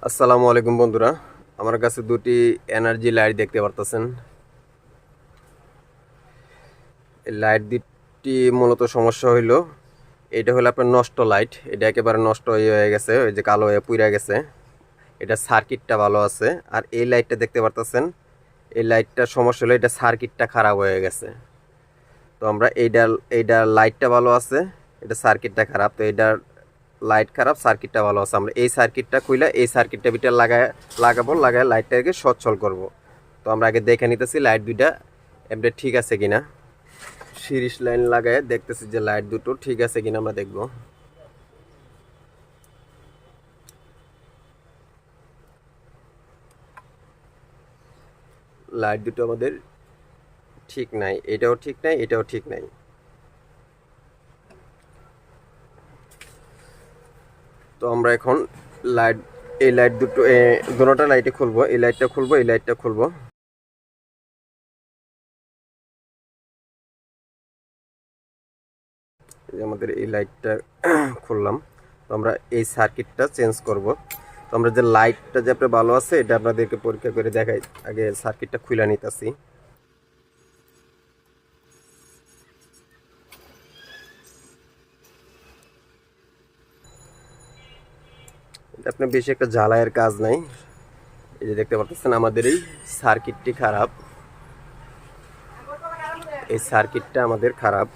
আসসালামু আলাইকুম বন্ধুরা, আমার কাছে দুটি এনার্জি লাইট দেখতে পারতেছেন। এই লাইট দুটি মূলত সমস্যা হইলো, এটা হলো আপনার নষ্ট লাইট। এটা একেবারে নষ্ট হয়ে গেছে, ওই যে কালো হয়ে পুড়ে গেছে। এটা সার্কিটটা ভালো আছে। আর এই লাইটটা দেখতে পারতেছেন, এই লাইটটার সমস্যা হলো এটা সার্কিটটা খারাপ হয়ে গেছে। তো আমরা এইটার লাইটটা ভালো আছে, এটা সার্কিটটা খারাপ। তো এইটার লাইট খারাপ, সার্কিটটা ভালো আছে। আমরা এই সার্কিটটা খুইলা এই সার্কিটটা ভিতরে লাগায় লাইটটাকে সচ্ছল করব। তো আমরা আগে দেখে নিতেছি লাইট দুইটা এমনি ঠিক আছে কিনা। সিরিজ লাইন লাগায় দেখতেছি যে লাইট দুটো ঠিক আছে কিনা আমরা দেখব। লাইট দুটো আমাদের ঠিক নাই, এটাও ঠিক নাই, এটাও ঠিক নাই। তো আমরা এখন লাইট এই লাইট দুটো দুটোটা লাইটে খুলবো, এই লাইটটা খুলবো, এই লাইটটা খুলবো। আমাদের এই লাইটটা খুললাম। তো আমরা এই সার্কিটটা চেঞ্জ করব। তো আমরা যে লাইটটা যে আপনার ভালো আছে এটা আপনাদেরকে পরীক্ষা করে দেখাই। আগে সার্কিটটা খুলে নিতেছি। এটা আপনার বেশি একটা জ্বালায়ের কাজ নাই। এই যে দেখতে পাচ্ছেন আমাদের এই সার্কিটটি খারাপ, এই সার্কিটটা আমাদের খারাপ।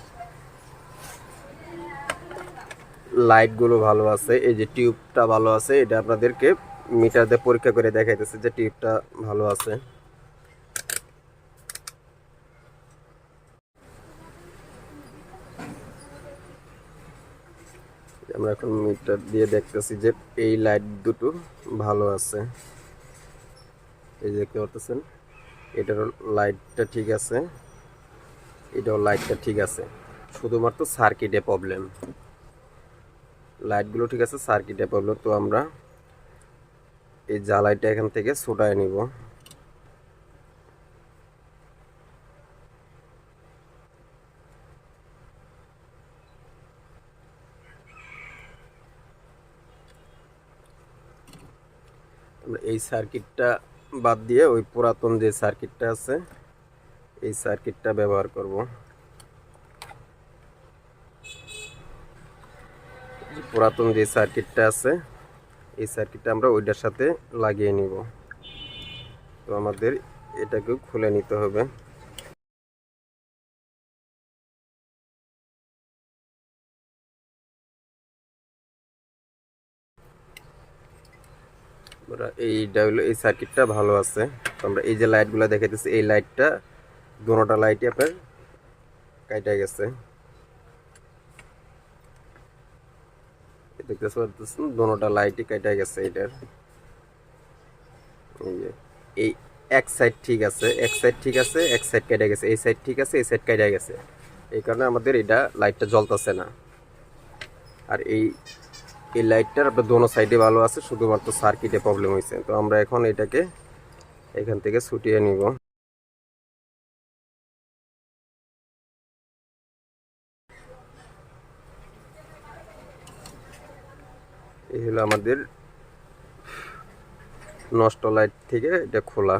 লাইটগুলো ভালো আছে, এই যে টিউবটা ভালো আছে। এটা আপনাদেরকে মিটার দিয়ে পরীক্ষা করে দেখাইতেছে যে টিউবটা ভালো আছে। আমরা এখন মিটার দিয়ে দেখতেছি যে এই লাইট দুটো ভালো আছে। এই দেখতে পাচ্ছেন এটারও লাইটটা ঠিক আছে, এটাও লাইটটা ঠিক আছে। শুধুমাত্র সার্কিটে প্রবলেম, লাইটগুলো ঠিক আছে, সার্কিটে প্রবলেম। তো আমরা এই জ্বালাইটা এখান থেকে ছুটায় নিব। আমরা এই সার্কিটটা বাদ দিয়ে ওই পুরাতন যে সার্কিটটা আছে এই সার্কিটটা ব্যবহার করব। পুরাতন যে সার্কিটটা আছে এই সার্কিটটা আমরা ওইটার সাথে লাগিয়ে নিব। তো আমাদের এটাকেও খুলে নিতে হবে। এইটা হলো এই সার্কিটটা ভালো আছে। তো আমরা এই যে লাইটগুলো দেখাইতেছি এই লাইটটা দুটোটা লাইটই আপনার কাইটা গেছে। দেখতে পাচ্ছেন দুটোটা লাইটই কাইটা গেছে এটার। এই যে এই এক সাইড ঠিক আছে, এক সাইড ঠিক আছে, এক সাইড কেটে গেছে, এই সাইড ঠিক আছে, এই সাইড কেটে গেছে। এই কারণে আমাদের এটা লাইটটা জ্বলতেছে না। আর এই লাইটটার আপনার দোনো সাইডে ভালো আছে, শুধুমাত্র সার্কিটে প্রবলেম হয়েছে। তো আমরা এখন এটাকে এখান থেকে ছুটিয়ে নিব। এই হলো আমাদের নষ্ট লাইট থেকে এটা খোলা।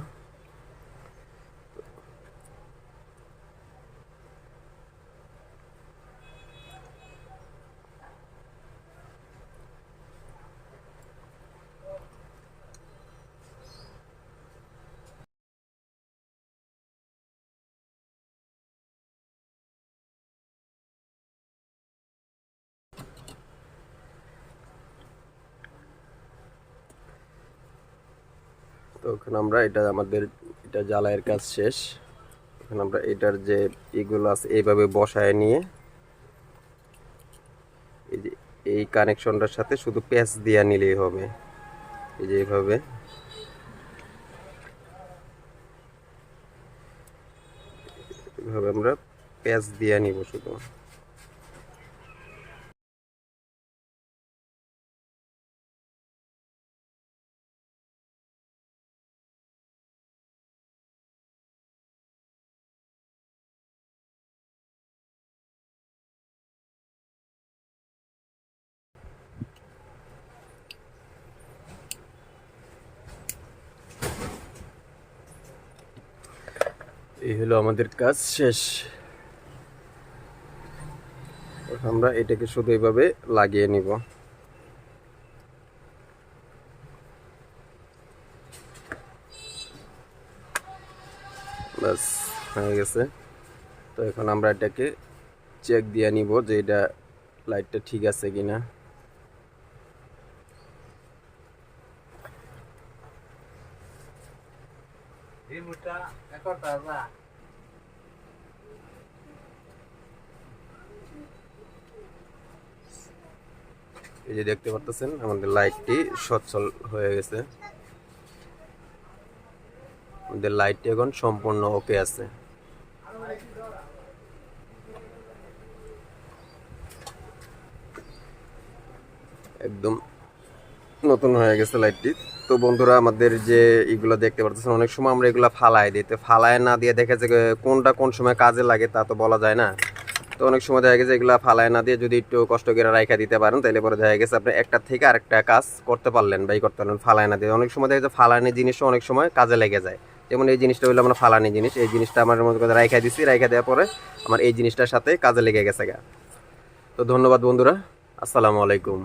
তো ওখানে আমরা এটা আমাদের এটা জ্বালাইয়ের কাজ শেষ। এখন আমরা এটার যে এগুলো আছে এইভাবে বসায় নিয়ে এই যে এই কানেকশনটার সাথে শুধু প্যাচ দিয়ে নিলেই হবে। এই যে এইভাবে এইভাবে আমরা প্যাচ দিয়ে নিব শুধু। এই হলো আমাদের কাজ শেষ। আমরা এটাকে শুধু এইভাবে লাগিয়ে নিব। ব্যাস হয়ে গেছে। তো এখন আমরা এটাকে চেক দিয়ে নিব যে এটা লাইটটা ঠিক আছে কিনা। এই যে দেখতে পাচ্ছেন আমাদের লাইটটি সচল হয়ে গেছে। আমাদের লাইটটি এখন সম্পূর্ণ ওকে আছে। একদম নতুন হয়ে গেছে লাইটটি। তো বন্ধুরা, আমাদের যে এগুলো দেখতে পাচ্ছেন অনেক সময় আমরা এগুলো ফালাই দিই, তো ফালায় না দিয়ে দেখে যে কোনটা কোন সময় কাজে লাগে তা তো বলা যায় না। তো অনেক সময় দেখা গেছে এগুলো ফালায় না দিয়ে যদি একটু কষ্ট করে রাইখা দিতে পারেন তাহলে পরে দেখা গেছে আপনি একটা থেকে আরেকটা কাজ করতে পারলেন বা করতে পারলেন ফালায় না দিয়ে। অনেক সময় দেখা যায় ফালানি জিনিসও অনেক সময় কাজে লেগে যায়। যেমন এই জিনিসটা হলো আমার ফালানি জিনিস, এই জিনিসটা আমার মধ্যে করে রাইখা দিছি, রাইখা দেওয়ার পরে আমার এই জিনিসটার সাথে কাজে লেগে গেছে গা। তো ধন্যবাদ বন্ধুরা, আসসালামু আলাইকুম।